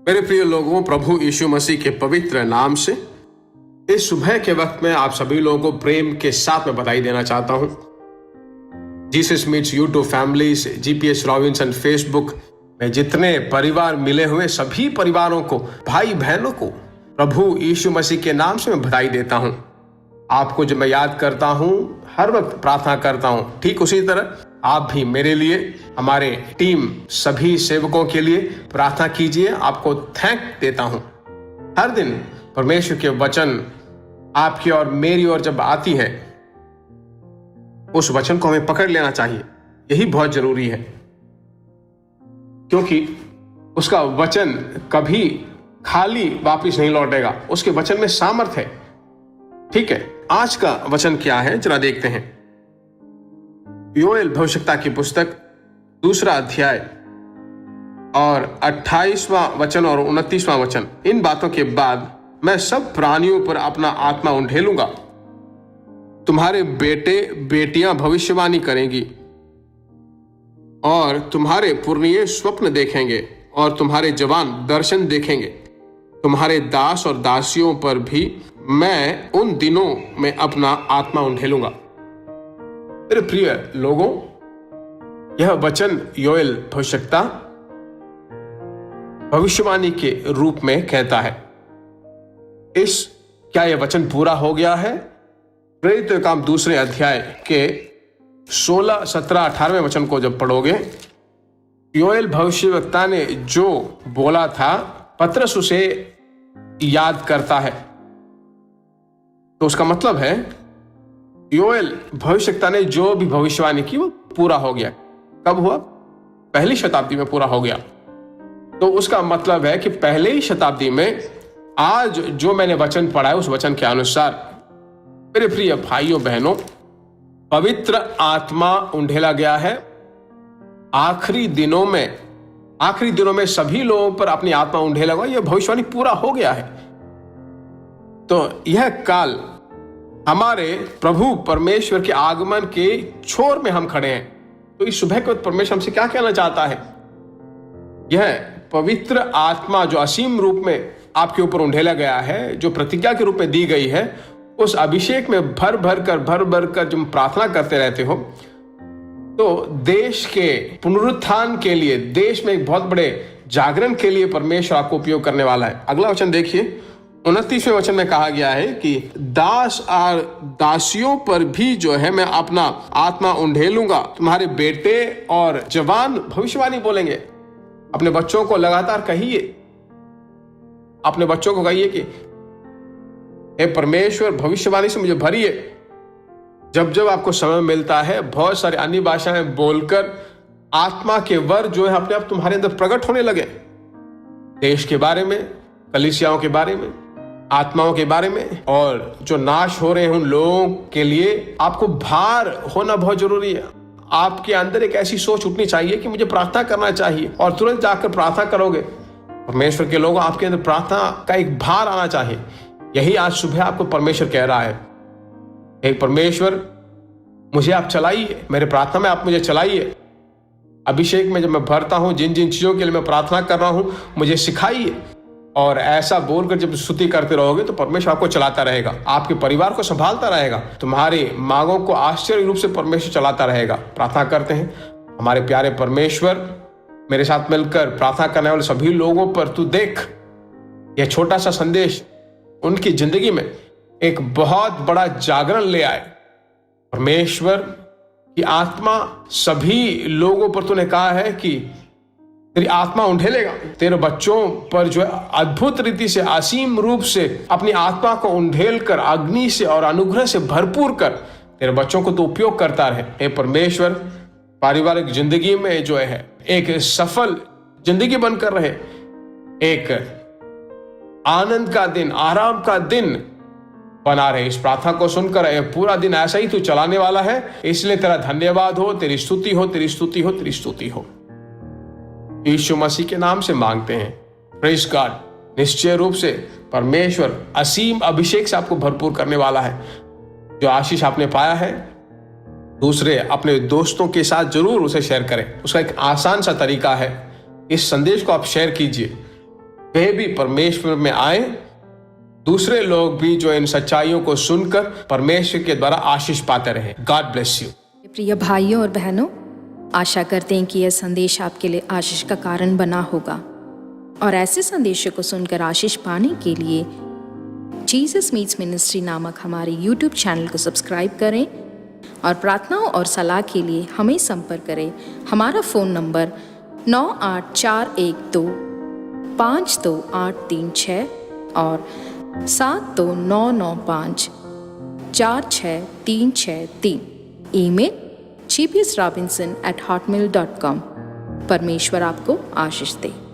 मेरे प्रिय लोगों, प्रभु यीशु मसीह के पवित्र नाम से इस सुबह के वक्त में आप सभी लोगों को प्रेम के साथ में बधाई देना चाहता हूं। Jesus meets YouTube families, GPS Robinson Facebook में जितने परिवार मिले हुए सभी परिवारों को, भाई बहनों को प्रभु यीशु मसीह के नाम से मैं बधाई देता हूं। आपको जब मैं याद करता हूं, हर वक्त प्रार्थना करता हूं, ठीक उसी तरह आप भी मेरे लिए, हमारे टीम सभी सेवकों के लिए प्रार्थना कीजिए। आपको थैंक देता हूं। हर दिन परमेश्वर के वचन आपकी और मेरी ओर जब आती है, उस वचन को हमें पकड़ लेना चाहिए। यही बहुत जरूरी है, क्योंकि उसका वचन कभी खाली वापस नहीं लौटेगा। उसके वचन में सामर्थ्य है। ठीक है, आज का वचन क्या है जरा देखते हैं। योएल भविष्यवक्ता की पुस्तक 2 अध्याय और 28वां वचन और 29वां वचन। इन बातों के बाद मैं सब प्राणियों पर अपना आत्मा उंडेलूंगा। तुम्हारे बेटे बेटियां भविष्यवाणी करेंगी और तुम्हारे पुरनिये स्वप्न देखेंगे और तुम्हारे जवान दर्शन देखेंगे। तुम्हारे दास और दासियों पर भी मैं उन दिनों में अपना आत्मा उंडेलूंगा। मेरे प्रिय लोगों, यह वचन योएल भविष्यवक्ता भविष्यवाणी के रूप में कहता है। क्या यह वचन पूरा हो गया है? प्रेरित काम 2 अध्याय के 16, 17, 18वें वचन को जब पढ़ोगे, योएल भविष्यवक्ता ने जो बोला था पत्रस उसे याद करता है। तो उसका मतलब है योएल भविष्यवक्ता ने जो भी भविष्यवाणी की वो पूरा हो गया। कब हुआ? पहली शताब्दी में पूरा हो गया। तो उसका मतलब है कि पहले ही शताब्दी में आज जो मैंने वचन पढ़ा है, उस वचन के अनुसार मेरे प्रिय भाइयों बहनों, पवित्र आत्मा उंडेला गया है। आखिरी दिनों में सभी लोगों पर अपनी आत्मा उंडेला गया। यह भविष्यवाणी पूरा हो गया है। तो यह काल हमारे प्रभु परमेश्वर के आगमन के छोर में हम खड़े हैं। तो इस सुबह को परमेश्वर हमसे क्या कहना चाहता है? यह पवित्र आत्मा जो असीम रूप में आपके ऊपर उंडेला गया है, जो प्रतिज्ञा के रूप में दी गई है, उस अभिषेक में भर भर कर जब प्रार्थना करते रहते हो, तो देश के पुनरुत्थान के लिए, देश में एक बहुत बड़े जागरण के लिए परमेश्वर आपको उपयोग करने वाला है। अगला वचन देखिए, 29वें वचन में कहा गया है कि दास और दासियों पर भी जो है मैं अपना आत्मा उंडेलूंगा। तुम्हारे बेटे और जवान भविष्यवाणी बोलेंगे। अपने बच्चों को लगातार कहिए, अपने बच्चों को कहिए कि हे परमेश्वर, भविष्यवाणी से मुझे भरिए। जब जब आपको समय मिलता है, बहुत सारी अन्य भाषाएं बोलकर आत्मा के वर जो है अपने आप तुम्हारे अंदर प्रकट होने लगे। देश के बारे में, कलीसियाओं के बारे में, आत्माओं के बारे में, और जो नाश हो रहे हैं उन लोगों के लिए आपको भार होना बहुत जरूरी है। आपके अंदर एक ऐसी सोच उठनी चाहिए कि मुझे प्रार्थना करना चाहिए, और तुरंत जाकर प्रार्थना करोगे। परमेश्वर के लोगों, आपके अंदर प्रार्थना का एक भार आना चाहिए। यही आज सुबह आपको परमेश्वर कह रहा है। हे परमेश्वर, मुझे आप चलाइए, मेरे प्रार्थना में आप मुझे चलाइए। अभिषेक में जब मैं भरता हूं, जिन जिन चीजों के लिए मैं प्रार्थना कर रहा हूं, मुझे सिखाइए। और ऐसा बोलकर जब स्तुति करते रहोगे तो परमेश्वर आपको चलाता रहेगा, आपके परिवार को संभालता रहेगा, तुम्हारी मांगों को आश्चर्य रूप से परमेश्वर चलाता रहेगा। प्रार्थना करते हैं। हमारे प्यारे परमेश्वर, मेरे साथ मिलकर प्रार्थना करने वाले सभी लोगों पर तू देख, यह छोटा सा संदेश उनकी जिंदगी में एक बहुत बड़ा जागरण ले आए। परमेश्वर की आत्मा सभी लोगों पर तूने कहा है कि तेरी आत्मा उंडेलेगा। तेरे बच्चों पर जो है अद्भुत रीति से, असीम रूप से अपनी आत्मा को उंडेल कर, अग्नि से और अनुग्रह से भरपूर कर तेरे बच्चों को तो उपयोग करता रहे। हे परमेश्वर, पारिवारिक जिंदगी में जो है एक सफल जिंदगी बनकर रहे, एक आनंद का दिन, आराम का दिन बना रहे। इस प्रार्थना को सुनकर पूरा दिन ऐसा ही तू चलाने वाला है, इसलिए तेरा धन्यवाद हो, तेरी स्तुति हो, तेरी स्तुति हो, तेरी स्तुति हो। यीशु मसीह के नाम से मांगते हैं। Praise God. निश्चय रूप से परमेश्वर असीम अभिषेक से आपको भरपूर करने वाला है। जो आशीष आपने पाया है, दूसरे अपने दोस्तों के साथ जरूर उसे शेयर करें। उसका एक आसान सा तरीका है, इस संदेश को आप शेयर कीजिए। वे भी परमेश्वर में आए, दूसरे लोग भी जो इन सच्चाइयों को सुनकर परमेश्वर के द्वारा आशीष पाते रहे। God bless you. प्रिय भाइयों और बहनों, आशा करते हैं कि यह संदेश आपके लिए आशीष का कारण बना होगा और ऐसे संदेशों को सुनकर आशीष पाने के लिए जीसस मीट्स मिनिस्ट्री नामक हमारे YouTube चैनल को सब्सक्राइब करें और प्रार्थनाओं और सलाह के लिए हमें संपर्क करें। हमारा फ़ोन नंबर 9841252836 और 7299546363। Email gbsrobinson@hotmail.com। परमेश्वर आपको आशीष दे।